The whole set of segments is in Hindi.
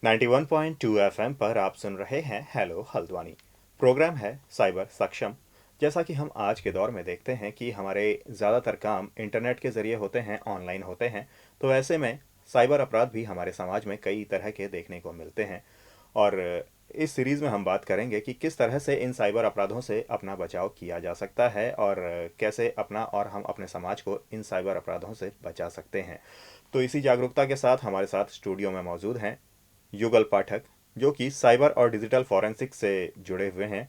91.2 एफएम पर आप सुन रहे हैं हेलो हल्द्वानी। प्रोग्राम है साइबर सक्षम। जैसा कि हम आज के दौर में देखते हैं कि हमारे ज़्यादातर काम इंटरनेट के ज़रिए होते हैं, ऑनलाइन होते हैं। तो ऐसे में साइबर अपराध भी हमारे समाज में कई तरह के देखने को मिलते हैं। और इस सीरीज़ में हम बात करेंगे कि किस तरह से इन साइबर अपराधों से अपना बचाव किया जा सकता है और कैसे अपना और हम अपने समाज को इन साइबर अपराधों से बचा सकते हैं। तो इसी जागरूकता के साथ हमारे साथ स्टूडियो में मौजूद हैं युगल पाठक, जो कि साइबर और डिजिटल फॉरेंसिक से जुड़े हुए हैं।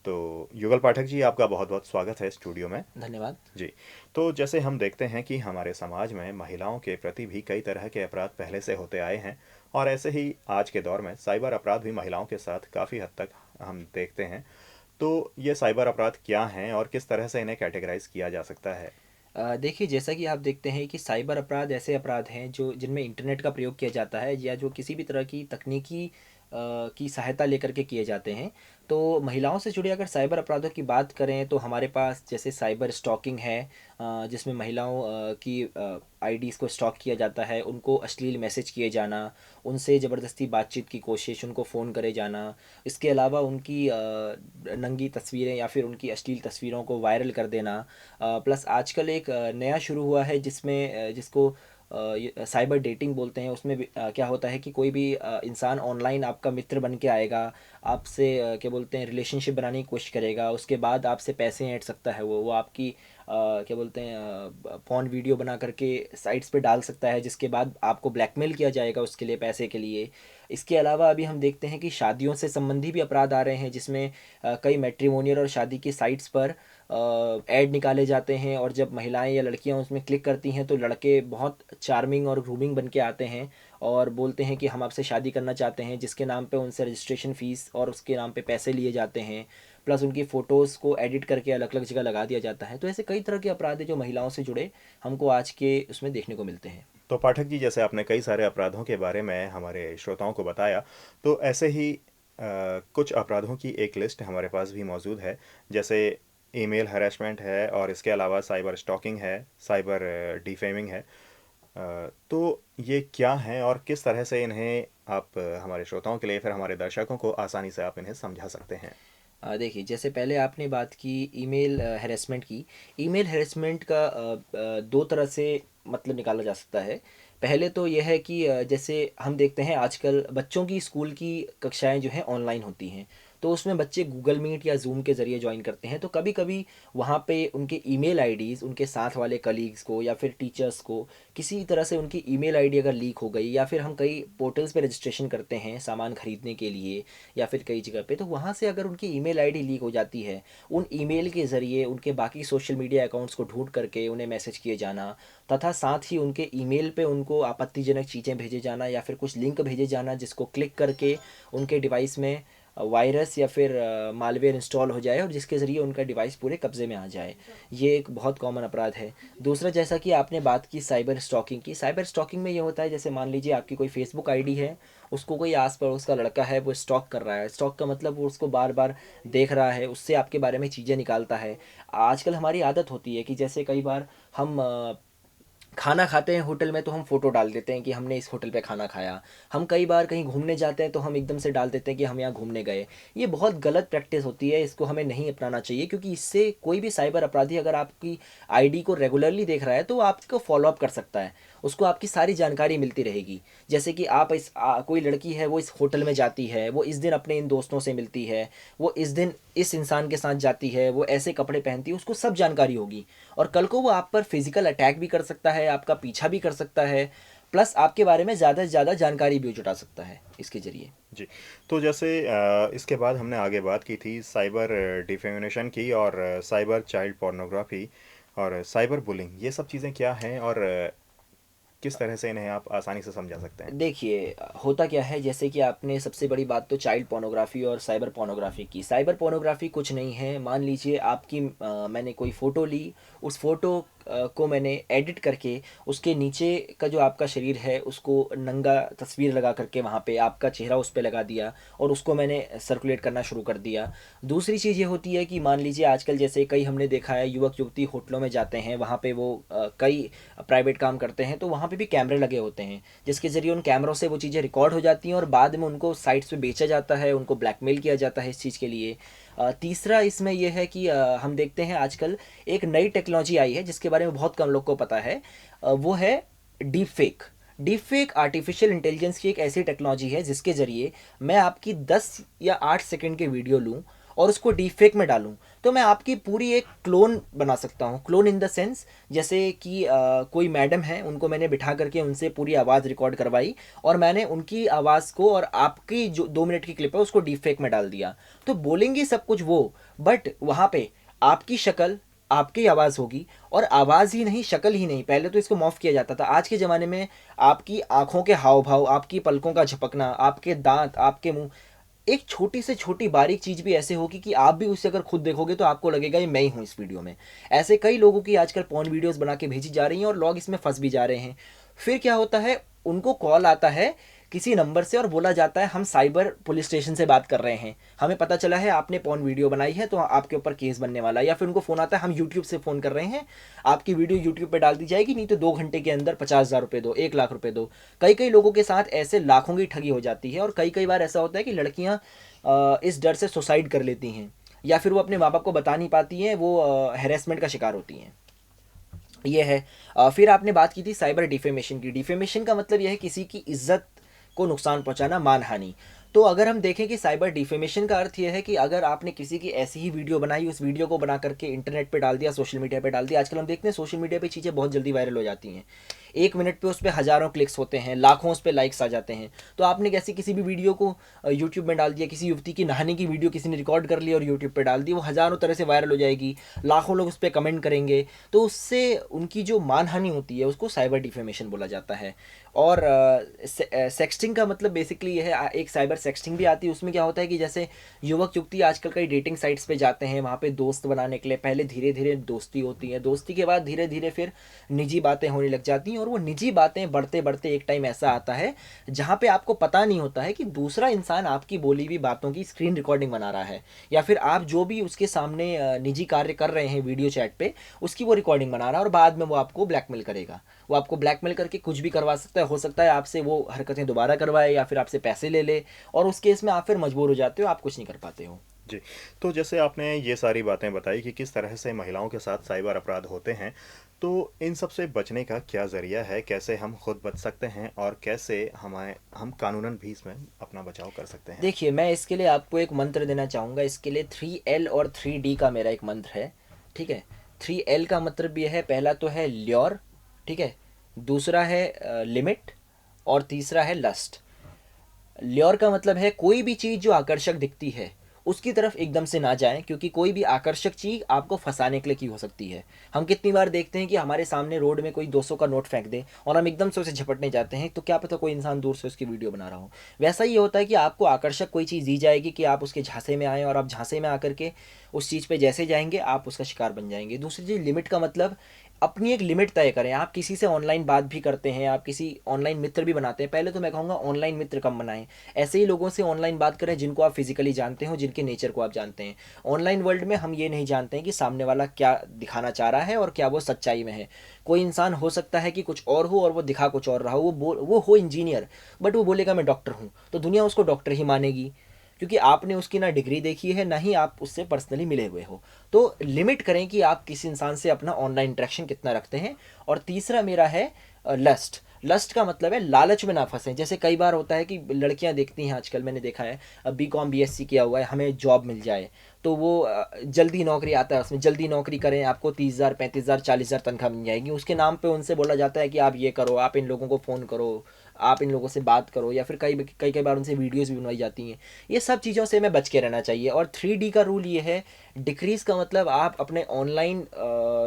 तो युगल पाठक जी, आपका बहुत बहुत स्वागत है स्टूडियो में। धन्यवाद। जी। तो जैसे हम देखते हैं कि हमारे समाज में महिलाओं के प्रति भी कई तरह के अपराध पहले से होते आए हैं, और ऐसे ही आज के दौर में साइबर अपराध भी महिलाओं के साथ काफ़ी हद तक हम देखते हैं। तो ये साइबर अपराध क्या हैं और किस तरह से इन्हें कैटेगराइज किया जा सकता है? देखिए, जैसा कि आप देखते हैं कि साइबर अपराध ऐसे अपराध हैं जो जिनमें इंटरनेट का प्रयोग किया जाता है या जो किसी भी तरह की तकनीकी की सहायता लेकर के किए जाते हैं। तो महिलाओं से जुड़े अगर साइबर अपराधों की बात करें तो हमारे पास जैसे साइबर स्टॉकिंग है, जिसमें महिलाओं की आईडीज़ को स्टॉक किया जाता है, उनको अश्लील मैसेज किए जाना, उनसे ज़बरदस्ती बातचीत की कोशिश, उनको फ़ोन करे जाना। इसके अलावा उनकी नंगी तस्वीरें या फिर उनकी अश्लील तस्वीरों को वायरल कर देना। प्लस आजकल एक नया शुरू हुआ है जिसमें जिसको साइबर डेटिंग बोलते हैं। उसमें भी क्या होता है कि कोई भी इंसान ऑनलाइन आपका मित्र बन के आएगा, आपसे क्या बोलते हैं रिलेशनशिप बनाने की कोशिश करेगा, उसके बाद आपसे पैसे ऐंठ सकता है। वो आपकी क्या बोलते हैं फ़ोन वीडियो बना करके साइट्स पे डाल सकता है, जिसके बाद आपको ब्लैकमेल किया जाएगा उसके लिए, पैसे के लिए। इसके अलावा अभी हम देखते हैं कि शादियों से संबंधी भी अपराध आ रहे हैं, जिसमें कई मैट्रिमोनियल और शादी की साइट्स पर ऐड निकाले जाते हैं, और जब महिलाएं या लड़कियां उसमें क्लिक करती हैं तो लड़के बहुत चार्मिंग और ग्रूमिंग बन के आते हैं और बोलते हैं कि हम आपसे शादी करना चाहते हैं, जिसके नाम पे उनसे रजिस्ट्रेशन फ़ीस और उसके नाम पे पैसे लिए जाते हैं। प्लस उनकी फ़ोटोज़ को एडिट करके अलग अलग जगह लगा दिया जाता है। तो ऐसे कई तरह के अपराध हैं जो महिलाओं से जुड़े हमको आज के उसमें देखने को मिलते हैं। तो पाठक जी, जैसे आपने कई सारे अपराधों के बारे में हमारे श्रोताओं को बताया, तो ऐसे ही कुछ अपराधों की एक लिस्ट हमारे पास भी मौजूद है। जैसे ईमेल हरेसमेंट है, और इसके अलावा साइबर स्टॉकिंग है, साइबर डिफेमिंग है। तो ये क्या हैं और किस तरह से इन्हें आप हमारे श्रोताओं के लिए, फिर हमारे दर्शकों को आसानी से आप इन्हें समझा सकते हैं? देखिए, जैसे पहले आपने बात की ईमेल हैरेसमेंट की। ईमेल हैरेसमेंट का दो तरह से मतलब निकाला जा सकता है। पहले तो यह है कि जैसे हम देखते हैं आजकल बच्चों की स्कूल की कक्षाएं जो हैं ऑनलाइन होती हैं। तो उसमें बच्चे गूगल मीट या जूम के ज़रिए ज्वाइन करते हैं, तो कभी कभी वहाँ पे उनके ईमेल आईडीज़ उनके साथ वाले कलीग्स को या फिर टीचर्स को किसी तरह से उनकी ईमेल आईडी अगर लीक हो गई, या फिर हम कई पोर्टल्स पे रजिस्ट्रेशन करते हैं सामान खरीदने के लिए या फिर कई जगह पे, तो वहाँ से अगर उनकी ईमेल आईडी लीक हो जाती है, उन ईमेल के ज़रिए उनके बाकी सोशल मीडिया अकाउंट्स को ढूंढ करके उन्हें मैसेज किए जाना, तथा साथ ही उनके ईमेल पे उनको आपत्तिजनक चीज़ें भेजे जाना या फिर कुछ लिंक भेजे जाना जिसको क्लिक करके उनके डिवाइस में वायरस या फिर मालवेयर इंस्टॉल हो जाए और जिसके ज़रिए उनका डिवाइस पूरे कब्ज़े में आ जाए। ये एक बहुत कॉमन अपराध है। दूसरा, जैसा कि आपने बात की साइबर स्टॉकिंग की, साइबर स्टॉकिंग में ये होता है जैसे मान लीजिए आपकी कोई फेसबुक आईडी है, उसको कोई आस पड़ोस का लड़का है वो स्टॉक कर रहा है। स्टॉक का मतलब वो उसको बार बार देख रहा है, उससे आपके बारे में चीज़ें निकालता है। आजकल हमारी आदत होती है कि जैसे कई बार हम खाना खाते हैं होटल में तो हम फ़ोटो डाल देते हैं कि हमने इस होटल पे खाना खाया। हम कई बार कहीं घूमने जाते हैं तो हम एकदम से डाल देते हैं कि हम यहाँ घूमने गए। ये बहुत गलत प्रैक्टिस होती है, इसको हमें नहीं अपनाना चाहिए, क्योंकि इससे कोई भी साइबर अपराधी अगर आपकी आईडी को रेगुलरली देख रहा है तो वो आपको फॉलो अप कर सकता है। उसको आपकी सारी जानकारी मिलती रहेगी। जैसे कि आप कोई लड़की है वो इस होटल में जाती है, वो इस दिन अपने इन दोस्तों से मिलती है, वो इस दिन इस इंसान के साथ जाती है, वो ऐसे कपड़े पहनती है, उसको सब जानकारी होगी। और कल को वो आप पर फिजिकल अटैक भी कर सकता है, आपका पीछा भी कर सकता है, प्लस आपके बारे में ज़्यादा से ज़्यादा जानकारी भी जुटा सकता है इसके ज़रिए। जी। तो जैसे इसके बाद हमने आगे बात की थी साइबर डिफेमेशन की, और साइबर चाइल्ड पोर्नोग्राफी और साइबर बुलिंग, ये सब चीज़ें क्या हैं और किस तरह से इन्हें आप आसानी से समझा सकते हैं? देखिए, होता क्या है, जैसे कि आपने सबसे बड़ी बात तो चाइल्ड पोर्नोग्राफी और साइबर पोर्नोग्राफी की। साइबर पोर्नोग्राफी कुछ नहीं है, मान लीजिए आपकी मैंने कोई फ़ोटो ली, उस फ़ोटो को मैंने एडिट करके उसके नीचे का जो आपका शरीर है उसको नंगा तस्वीर लगा करके वहाँ पे आपका चेहरा उस पर लगा दिया और उसको मैंने सर्कुलेट करना शुरू कर दिया। दूसरी चीज़ ये होती है कि मान लीजिए आजकल जैसे कई हमने देखा है युवक युवती होटलों में जाते हैं, वहाँ पे वो कई प्राइवेट काम करते हैं, तो वहाँ पे भी कैमरे लगे होते हैं जिसके ज़रिए उन कैमरों से वो चीज़ें रिकॉर्ड हो जाती हैं और बाद में उनको साइट्स पे बेचा जाता है, उनको ब्लैकमेल किया जाता है इस चीज़ के लिए। तीसरा इसमें यह है कि हम देखते हैं आजकल एक नई टेक्नोलॉजी आई है जिसके बारे में बहुत कम लोग को पता है। वो है deep fake. Deep fake artificial intelligence की एक ऐसी टेक्नोलॉजी है जिसके ज़रिए मैं आपकी 10 या 8 सेकंड के वीडियो लूँ और उसको डीप फेक में डालूं तो मैं आपकी पूरी एक क्लोन बना सकता हूँ। क्लोन इन द सेंस जैसे कि कोई मैडम है, उनको मैंने बिठा करके उनसे पूरी आवाज़ रिकॉर्ड करवाई और मैंने उनकी आवाज़ को और आपकी जो 2 मिनट की क्लिप है उसको डीप फेक में डाल दिया। तो बोलेंगे सब कुछ वो, बट वहाँ पे आपकी शक्ल, आपकी आवाज़ होगी और आवाज़ ही नहीं, शक्ल ही नहीं। पहले तो इसको मॉफ किया जाता था, आज के ज़माने में आपकी आंखों के हाव भाव, आपकी पलकों का झपकना, आपके दांत, आपके मुंह, एक छोटी से छोटी बारीक चीज़ भी ऐसे होगी कि आप भी उसे अगर खुद देखोगे तो आपको लगेगा ये मैं ही हूँ इस वीडियो में। ऐसे कई लोगों की आजकल पॉर्न वीडियोस बना के भेजी जा रही हैं और लोग इसमें फंस भी जा रहे हैं। फिर क्या होता है, उनको कॉल आता है किसी नंबर से और बोला जाता है हम साइबर पुलिस स्टेशन से बात कर रहे हैं, हमें पता चला है आपने पॉर्न वीडियो बनाई है तो आपके ऊपर केस बनने वाला है। या फिर उनको फ़ोन आता है हम यूट्यूब से फ़ोन कर रहे हैं, आपकी वीडियो यूट्यूब पे डाल दी जाएगी, नहीं तो 2 घंटे के अंदर 50,000 रुपये दो, 1 लाख रुपये दो। कई कई लोगों के साथ ऐसे लाखों की ठगी हो जाती है और कई कई बार ऐसा होता है कि लड़कियाँ इस डर से सुसाइड कर लेती हैं या फिर वो अपने माँ बाप को बता नहीं पाती हैं, वो हैरेसमेंट का शिकार होती हैं। ये है। फिर आपने बात की थी साइबर डिफेमेशन की। डिफेमेशन का मतलब यह है किसी की इज्जत को नुकसान पहुंचाना, मानहानि। तो अगर हम देखें कि साइबर डिफेमेशन का अर्थ यह है कि अगर आपने किसी की ऐसी ही वीडियो बनाई, उस वीडियो को बना करके इंटरनेट पे डाल दिया, सोशल मीडिया पे डाल दिया। आजकल हम देखते हैं सोशल मीडिया पे चीज़ें बहुत जल्दी वायरल हो जाती हैं, 1 मिनट पे उस पर हज़ारों क्लिक्स होते हैं, लाखों उस पर लाइक्स आ जाते हैं। तो आपने कैसी किसी भी वीडियो को यूट्यूब में डाल दिया, किसी युवती की नहाने की वीडियो किसी ने रिकॉर्ड कर ली और यूट्यूब पे डाल दी, वो हज़ारों तरह से वायरल हो जाएगी, लाखों लोग उस पर कमेंट करेंगे, तो उससे उनकी जो मानहानि होती है उसको साइबर डिफेमेशन बोला जाता है। और सेक्सटिंग का मतलब बेसिकली यह है, एक साइबर सेक्सटिंग भी आती है। उसमें क्या होता है कि जैसे युवक युवती आजकल कई डेटिंग साइट्स पे जाते हैं, वहाँ पे दोस्त बनाने के लिए पहले धीरे धीरे दोस्ती होती है, दोस्ती के बाद धीरे धीरे फिर निजी बातें होने लग जाती हैं और वो निजी बातें बढ़ते बढ़ते एक टाइम ऐसा आता है जहाँ पे आपको पता नहीं होता है कि दूसरा इंसान आपकी बोली हुई बातों की स्क्रीन रिकॉर्डिंग बना रहा है या फिर आप जो भी उसके सामने निजी कार्य कर रहे हैं वीडियो चैट पे, उसकी वो रिकॉर्डिंग बना रहा है और बाद में वो आपको ब्लैकमेल करेगा। वो आपको ब्लैकमेल करके कुछ भी करवा सकता है, हो सकता है आपसे वो हरकतें दोबारा करवाए या फिर आपसे पैसे ले ले और उस केस में आप फिर मजबूर हो जाते हो, आप कुछ नहीं कर पाते हो। जी। तो जैसे आपने ये सारी बातें बताई कि किस तरह से महिलाओं के साथ साइबर अपराध होते हैं, तो इन सब से बचने का क्या ज़रिया है? कैसे हम खुद बच सकते हैं और कैसे हम कानूनन भी इसमें अपना बचाव कर सकते हैं? देखिए, मैं इसके लिए आपको एक मंत्र देना चाहूँगा। इसके लिए 3L और 3D का मेरा एक मंत्र है, ठीक है। 3L का मतलब ये है, पहला तो है ल्योर, ठीक है, दूसरा है लिमिट और तीसरा है लस्ट। ल्योर का मतलब है कोई भी चीज़ जो आकर्षक दिखती है उसकी तरफ एकदम से ना जाएं, क्योंकि कोई भी आकर्षक चीज़ आपको फंसाने के लिए की हो सकती है। हम कितनी बार देखते हैं कि हमारे सामने रोड में कोई 200 का नोट फेंक दे और हम एकदम से उसे झपटने जाते हैं, तो क्या पता कोई इंसान दूर से उसकी वीडियो बना रहा हो। वैसा ही होता है कि आपको आकर्षक कोई चीज़ दी जाएगी कि आप उसके झांसे में आएँ और आप झांसे में आकर के उस चीज़ पे जैसे जाएंगे आप उसका शिकार बन जाएंगे। दूसरी चीज़ लिमिट का मतलब, अपनी एक लिमिट तय करें। आप किसी से ऑनलाइन बात भी करते हैं, आप किसी ऑनलाइन मित्र भी बनाते हैं, पहले तो मैं कहूँगा ऑनलाइन मित्र कम बनाएं। ऐसे ही लोगों से ऑनलाइन बात करें जिनको आप फिजिकली जानते हो, जिनके नेचर को आप जानते हैं। ऑनलाइन वर्ल्ड में हम ये नहीं जानते हैं कि सामने वाला क्या दिखाना चाह रहा है और क्या वो सच्चाई में है। कोई इंसान हो सकता है कि कुछ और हो और वो दिखा कुछ और रहा हो, वो हो इंजीनियर बट वो बोलेगा मैं डॉक्टर हूँ, तो दुनिया उसको डॉक्टर ही मानेगी, क्योंकि आपने उसकी ना डिग्री देखी है ना ही आप उससे पर्सनली मिले हुए हो। तो लिमिट करें कि आप किसी इंसान से अपना ऑनलाइन इंटरेक्शन कितना रखते हैं। और तीसरा मेरा है लस्ट। लस्ट का मतलब है लालच में ना फंसें। जैसे कई बार होता है कि लड़कियां देखती हैं, आजकल मैंने देखा है, BCom BSc किया हुआ है, हमें जॉब मिल जाए तो वो जल्दी नौकरी आता है, उसमें जल्दी नौकरी करें, आपको 30,000 35,000 40,000 तनख्वाह मिल जाएगी। उसके नाम पे उनसे बोला जाता है कि आप ये करो, आप इन लोगों को फ़ोन करो, आप इन लोगों से बात करो, या फिर कई कई कई बार उनसे वीडियोज़ भी बनवाई जाती हैं। ये सब चीज़ों से हमें बच के रहना चाहिए। और 3D का रूल ये है, डिक्रीज़ का मतलब आप अपने ऑनलाइन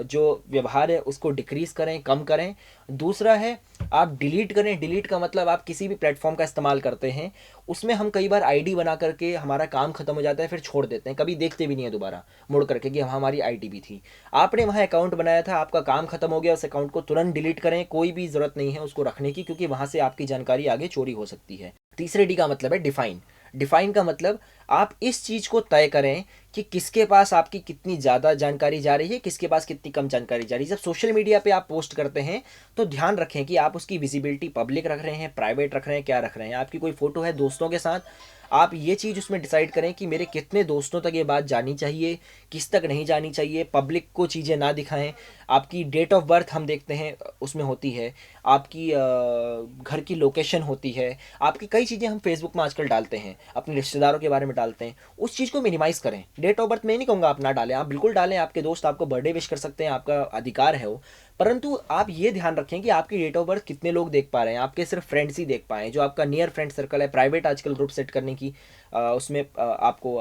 जो व्यवहार है उसको डिक्रीज़ करें, कम करें। दूसरा है आप डिलीट करें। डिलीट का मतलब आप किसी भी प्लेटफॉर्म का इस्तेमाल करते हैं, उसमें हम कई बार आईडी बना करके हमारा काम खत्म हो जाता है, फिर छोड़ देते हैं, कभी देखते भी नहीं है दोबारा मुड़ करके कि हमारी आईडी भी थी। आपने वहाँ अकाउंट बनाया था, आपका काम खत्म हो गया, उस अकाउंट को तुरंत डिलीट करें। कोई भी ज़रूरत नहीं है उसको रखने की, क्योंकि वहाँ से आपकी जानकारी आगे चोरी हो सकती है। तीसरे डी का मतलब है डिफाइन। डिफाइन का मतलब आप इस चीज़ को तय करें कि किसके पास आपकी कितनी ज़्यादा जानकारी जा रही है, किसके पास कितनी कम जानकारी जा रही है। जब सोशल मीडिया पे आप पोस्ट करते हैं तो ध्यान रखें कि आप उसकी विजिबिलिटी पब्लिक रख रहे हैं, प्राइवेट रख रहे हैं, क्या रख रहे हैं। आपकी कोई फ़ोटो है दोस्तों के साथ, आप ये चीज़ उसमें डिसाइड करें कि मेरे कितने दोस्तों तक ये बात जानी चाहिए, किस तक नहीं जानी चाहिए। पब्लिक को चीज़ें ना दिखाएं। आपकी डेट ऑफ बर्थ हम देखते हैं उसमें होती है, आपकी घर की लोकेशन होती है, आपकी कई चीज़ें हम फेसबुक में आजकल डालते हैं, अपने रिश्तेदारों के बारे में डालते हैं। उस चीज़ को मिनिमाइज़ करें। डेट ऑफ बर्थ मैं नहीं कहूँगा आप ना डालें, आप बिल्कुल डालें। आपके दोस्त आपको बर्थडे विश कर सकते हैं, आपका अधिकार है वो। परंतु आप ये ध्यान रखें कि आपकी डेट ऑफ बर्थ कितने लोग देख पा रहे हैं, आपके सिर्फ फ्रेंड्स ही देख पाएँ। जो आपका नियर फ्रेंड सर्कल है, प्राइवेट आजकल ग्रुप सेट करने की उसमें आपको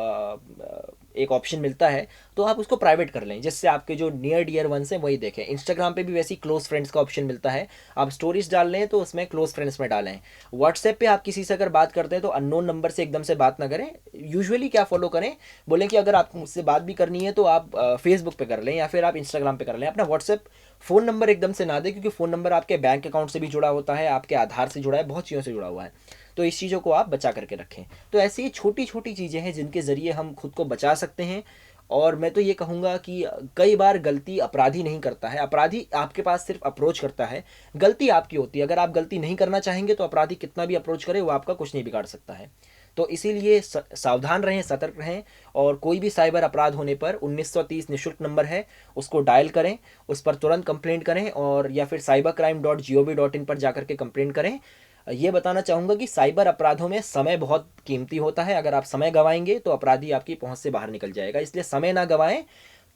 एक ऑप्शन मिलता है, तो आप उसको प्राइवेट कर लें, जिससे आपके जो नियर डियर वंस हैं वही देखें। इंस्टाग्राम पे भी वैसे ही क्लोज फ्रेंड्स का ऑप्शन मिलता है, आप स्टोरीज डाल लें तो उसमें क्लोज फ्रेंड्स में डालें। व्हाट्सएप पे आप किसी से अगर बात करते हैं तो अननोन नंबर से एकदम से बात ना करें। यूजुअली क्या फॉलो करें, बोलें कि अगर आप मुझसे बात भी करनी है तो आप फेसबुक पे कर लें या फिर आप इंस्टाग्राम पे कर लें। अपना व्हाट्सएप फ़ोन नंबर एकदम से ना दें, क्योंकि फ़ोन नंबर आपके बैंक अकाउंट से भी जुड़ा होता है, आपके आधार से जुड़ा है, बहुत चीज़ों से जुड़ा हुआ है। तो इस चीज़ों को आप बचा करके रखें। तो ऐसी छोटी छोटी चीज़ें हैं जिनके ज़रिए हम खुद को बचा सकते हैं। और मैं तो ये कहूँगा कि कई बार गलती अपराधी नहीं करता है, अपराधी आपके पास सिर्फ अप्रोच करता है। गलती आपकी होती है। अगर आप गलती नहीं करना चाहेंगे तो अपराधी कितना भी अप्रोच करे वो आपका कुछ नहीं बिगाड़ सकता है। तो इसीलिए सावधान रहें, सतर्क रहें। और कोई भी साइबर अपराध होने पर 1930 निःशुल्क नंबर है, उसको डायल करें, उस पर तुरंत कंप्लेंट करें, और या फिर cybercrime.gov.in पर जाकर के कंप्लेंट करें। ये बताना चाहूँगा कि साइबर अपराधों में समय बहुत कीमती होता है। अगर आप समय गंवाएंगे तो अपराधी आपकी पहुंच से बाहर निकल जाएगा, इसलिए समय ना गंवाएं,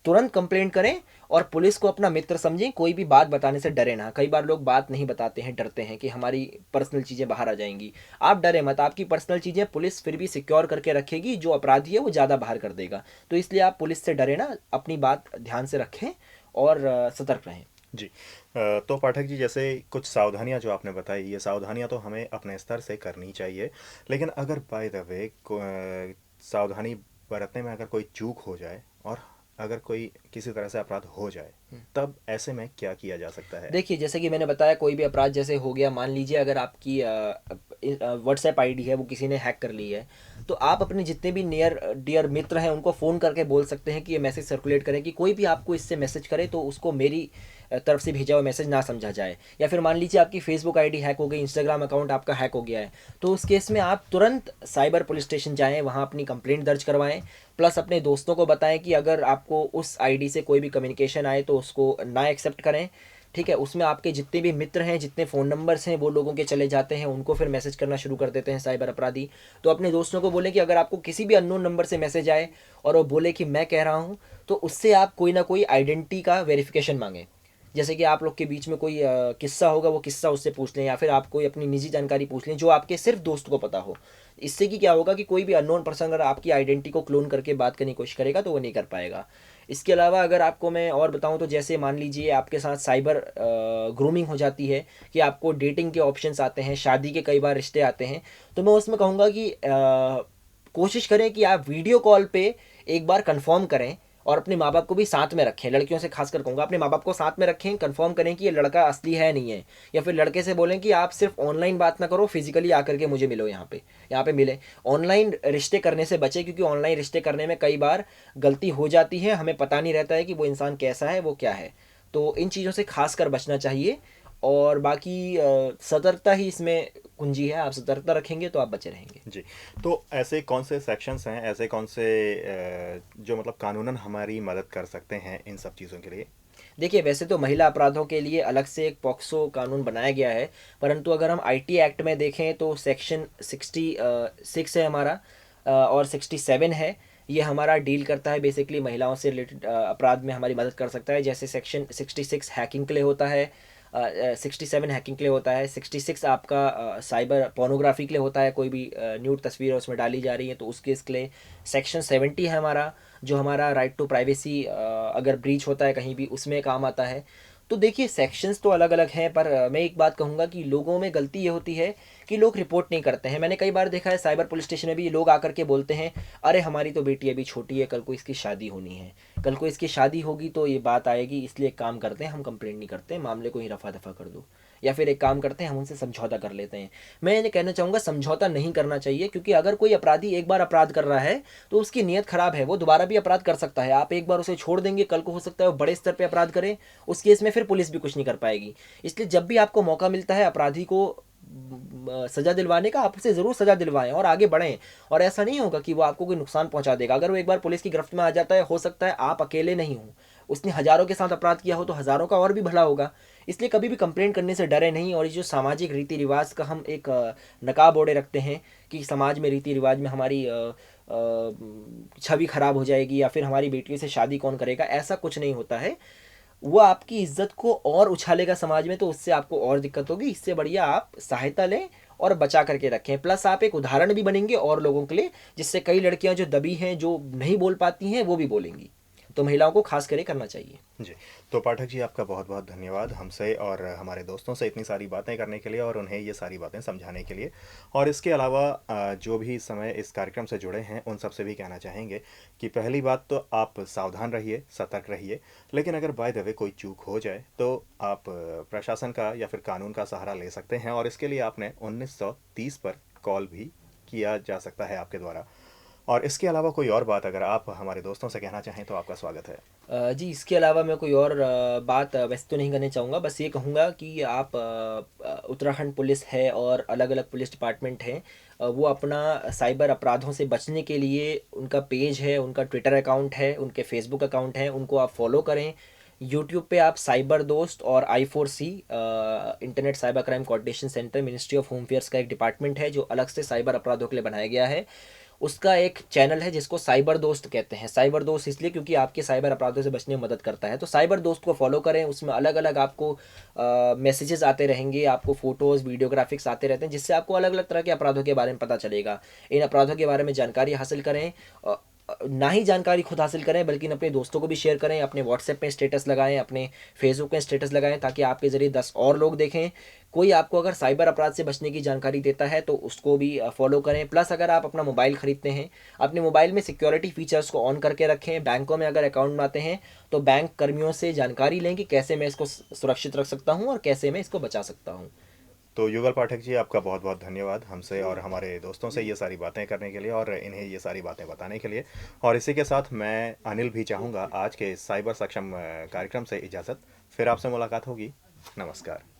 तुरंत कंप्लेंट करें। और पुलिस को अपना मित्र समझें, कोई भी बात बताने से डरे ना। कई बार लोग बात नहीं बताते हैं, डरते हैं कि हमारी पर्सनल चीज़ें बाहर आ जाएंगी। आप डरे मत, आपकी पर्सनल चीज़ें पुलिस फिर भी सिक्योर करके रखेगी, जो अपराधी है वो ज़्यादा बाहर कर देगा। तो इसलिए आप पुलिस से डरे ना, अपनी बात ध्यान से रखें और सतर्क रहें। जी। तो पाठक जी, जैसे कुछ सावधानियां जो आपने बताई, ये सावधानियां तो हमें अपने स्तर से करनी चाहिए, लेकिन अगर बाय द वे सावधानी बरतने में अगर कोई चूक हो जाए और अगर कोई किसी तरह से अपराध हो जाए, तब ऐसे में क्या किया जा सकता है? देखिए, जैसे कि मैंने बताया, कोई भी अपराध जैसे हो गया, मान लीजिए अगर आपकी व्हाट्सएप आईडी है वो किसी ने हैक कर ली है, तो आप अपने जितने भी नियर डियर मित्र हैं उनको फ़ोन करके बोल सकते हैं कि ये मैसेज सर्कुलेट करें कि कोई भी आपको इससे मैसेज करे तो उसको मेरी तरफ से भेजा हुआ मैसेज ना समझा जाए। या फिर मान लीजिए आपकी फेसबुक आईडी हैक हो गई, इंस्टाग्राम अकाउंट आपका हैक हो गया है, तो उस केस में आप तुरंत साइबर पुलिस स्टेशन जाएँ, वहाँ अपनी कंप्लेंट दर्ज करवाएँ। प्लस अपने दोस्तों को बताएं कि अगर आपको उस आईडी से कोई भी कम्युनिकेशन आए तो उसको ना एक्सेप्ट करें। ठीक है, उसमें आपके जितने भी मित्र हैं, जितने फ़ोन नंबर्स हैं वो लोगों के चले जाते हैं, उनको फिर मैसेज करना शुरू कर देते हैं साइबर अपराधी। तो अपने दोस्तों को बोलें कि अगर आपको किसी भी अननोन नंबर से मैसेज आए और वो बोले कि मैं कह रहा हूँ, तो उससे आप कोई ना कोई आइडेंटिटी का वेरिफिकेशन मांगें। जैसे कि आप लोग के बीच में कोई किस्सा होगा, वो किस्सा उससे पूछ लें, या फिर आप कोई अपनी निजी जानकारी पूछ लें जो आपके सिर्फ दोस्त को पता हो। इससे कि क्या होगा कि कोई भी अननोन पर्सन अगर आपकी आइडेंटिटी को क्लोन करके बात करने की कोशिश करेगा तो वो नहीं कर पाएगा। इसके अलावा अगर आपको मैं और बताऊं तो जैसे मान लीजिए आपके साथ साइबर ग्रूमिंग हो जाती है कि आपको डेटिंग के ऑप्शंस आते हैं, शादी के कई बार रिश्ते आते हैं, तो मैं उसमें कहूँगा कि कोशिश करें कि आप वीडियो कॉल पे एक बार कंफर्म करें, और अपने माँ बाप को भी साथ में रखें। लड़कियों से खासकर कहूँगा, अपने माँ बाप को साथ में रखें, कंफर्म करें कि ये लड़का असली है नहीं है। या फिर लड़के से बोलें कि आप सिर्फ ऑनलाइन बात ना करो, फिजिकली आकर के मुझे मिलो, यहाँ पे मिले। ऑनलाइन रिश्ते करने से बचें, क्योंकि ऑनलाइन रिश्ते करने में कई बार गलती हो जाती है, हमें पता नहीं रहता है कि वो इंसान कैसा है, वो क्या है। तो इन चीज़ों से खास कर बचना चाहिए। और बाकी सतर्कता ही इसमें कुंजी है। आप सतर्कता रखेंगे तो आप बचे रहेंगे। जी। तो ऐसे कौन से सेक्शंस हैं, ऐसे कौन से जो मतलब कानूनन हमारी मदद कर सकते हैं इन सब चीज़ों के लिए? देखिए, वैसे तो महिला अपराधों के लिए अलग से एक पॉक्सो कानून बनाया गया है, परंतु अगर हम आईटी एक्ट में देखें तो सेक्शन 66 है हमारा, और 67 है। ये हमारा डील करता है बेसिकली महिलाओं से रिलेटेड अपराध में हमारी मदद कर सकता है। जैसे सेक्शन 66 हैकिंग के लिए होता है, 67 हैकिंग के लिए होता है, 66 आपका साइबर पोर्नोग्राफी के लिए होता है, कोई भी न्यूड तस्वीर उसमें डाली जा रही है तो उस केस के लिए। सेक्शन 70 है हमारा, जो हमारा राइट टू प्राइवेसी अगर ब्रीच होता है कहीं भी, उसमें काम आता है। तो देखिए सेक्शंस तो अलग अलग हैं, पर मैं एक बात कहूँगा कि लोगों में गलती ये होती है कि लोग रिपोर्ट नहीं करते हैं। मैंने कई बार देखा है साइबर पुलिस स्टेशन में भी लोग आकर के बोलते हैं, अरे हमारी तो बेटी अभी छोटी है, कल को इसकी शादी होनी है, कल को इसकी शादी होगी तो ये बात आएगी, इसलिए एक काम करते हैं हम कंप्लेंट नहीं करते, मामले को ही रफा दफा कर दो, या फिर एक काम करते हैं हम उनसे समझौता कर लेते हैं। मैं ये कहना चाहूँगा समझौता नहीं करना चाहिए, क्योंकि अगर कोई अपराधी एक बार अपराध कर रहा है तो उसकी नीयत खराब है, वो दोबारा भी अपराध कर सकता है। आप एक बार उसे छोड़ देंगे, कल को हो सकता है वो बड़े स्तर पर अपराध करे, उस केस में फिर पुलिस भी कुछ नहीं कर पाएगी। इसलिए जब भी आपको मौका मिलता है अपराधी को सजा दिलवाने का, आप उसे ज़रूर सजा दिलवाएं और आगे बढ़ें। और ऐसा नहीं होगा कि वो आपको कोई नुकसान पहुंचा देगा। अगर वो एक बार पुलिस की गिरफ्त में आ जाता है, हो सकता है आप अकेले नहीं हो, उसने हज़ारों के साथ अपराध किया हो तो हज़ारों का और भी भला होगा। इसलिए कभी भी कंप्लेंट करने से डरे नहीं। और ये जो सामाजिक रीति रिवाज का हम एक नकाब ओढ़े रखते हैं कि समाज में रीति रिवाज में हमारी छवि खराब हो जाएगी या फिर हमारी बेटी से शादी कौन करेगा, ऐसा कुछ नहीं होता है। वो आपकी इज्जत को और उछालेगा समाज में, तो उससे आपको और दिक्कत होगी। इससे बढ़िया आप सहायता लें और बचा करके रखें। प्लस आप एक उदाहरण भी बनेंगे और लोगों के लिए, जिससे कई लड़कियां जो दबी हैं, जो नहीं बोल पाती हैं, वो भी बोलेंगी। तो महिलाओं को खास करके करना चाहिए। जी। तो पाठक जी, आपका बहुत बहुत धन्यवाद हमसे और हमारे दोस्तों से इतनी सारी बातें करने के लिए और उन्हें ये सारी बातें समझाने के लिए। और इसके अलावा जो भी इस समय इस कार्यक्रम से जुड़े हैं उन सबसे भी कहना चाहेंगे कि पहली बात तो आप सावधान रहिए, सतर्क रहिए। लेकिन अगर बाय द वे कोई चूक हो जाए तो आप प्रशासन का या फिर कानून का सहारा ले सकते हैं, और इसके लिए आपने 1930 पर कॉल भी किया जा सकता है आपके द्वारा। और इसके अलावा कोई और बात अगर आप हमारे दोस्तों से कहना चाहें तो आपका स्वागत है। जी, इसके अलावा मैं कोई और बात वैसे तो नहीं करना चाहूँगा। बस ये कहूँगा कि आप उत्तराखंड पुलिस है और अलग अलग पुलिस डिपार्टमेंट हैं, वो अपना साइबर अपराधों से बचने के लिए उनका पेज है, उनका ट्विटर अकाउंट है, उनके फेसबुक अकाउंट हैं, उनको आप फॉलो करें। यूट्यूब पे आप साइबर दोस्त और I4C internet cyber crime coordination centre, ministry of home affairs का एक डिपार्टमेंट है जो अलग से साइबर अपराधों के लिए बनाया गया है। उसका एक चैनल है जिसको साइबर दोस्त कहते हैं। साइबर दोस्त इसलिए क्योंकि आपके साइबर अपराधों से बचने में मदद करता है। तो साइबर दोस्त को फॉलो करें, उसमें अलग अलग आपको मैसेजेस आते रहेंगे, आपको फोटोज़ वीडियो ग्राफिक्स आते रहते हैं, जिससे आपको अलग अलग तरह के अपराधों के बारे में पता चलेगा। इन अपराधों के बारे में जानकारी हासिल करें, ना ही जानकारी खुद हासिल करें बल्कि अपने दोस्तों को भी शेयर करें, अपने व्हाट्सएप पे स्टेटस लगाएं, अपने फेसबुक पे स्टेटस लगाएं, ताकि आपके ज़रिए 10 और लोग देखें। कोई आपको अगर साइबर अपराध से बचने की जानकारी देता है तो उसको भी फॉलो करें। प्लस अगर आप अपना मोबाइल ख़रीदते हैं, अपने मोबाइल में सिक्योरिटी फीचर्स को ऑन करके रखें। बैंकों में अगर अकाउंट बनाते हैं तो बैंक कर्मियों से जानकारी लें कि कैसे मैं इसको सुरक्षित रख सकता हूँ और कैसे मैं इसको बचा सकता हूँ। तो युगल पाठक जी, आपका बहुत बहुत धन्यवाद हमसे और हमारे दोस्तों से ये सारी बातें करने के लिए और इन्हें ये सारी बातें बताने के लिए। और इसी के साथ मैं अनिल भी चाहूँगा आज के साइबर सक्षम कार्यक्रम से इजाज़त। फिर आपसे मुलाकात होगी। नमस्कार।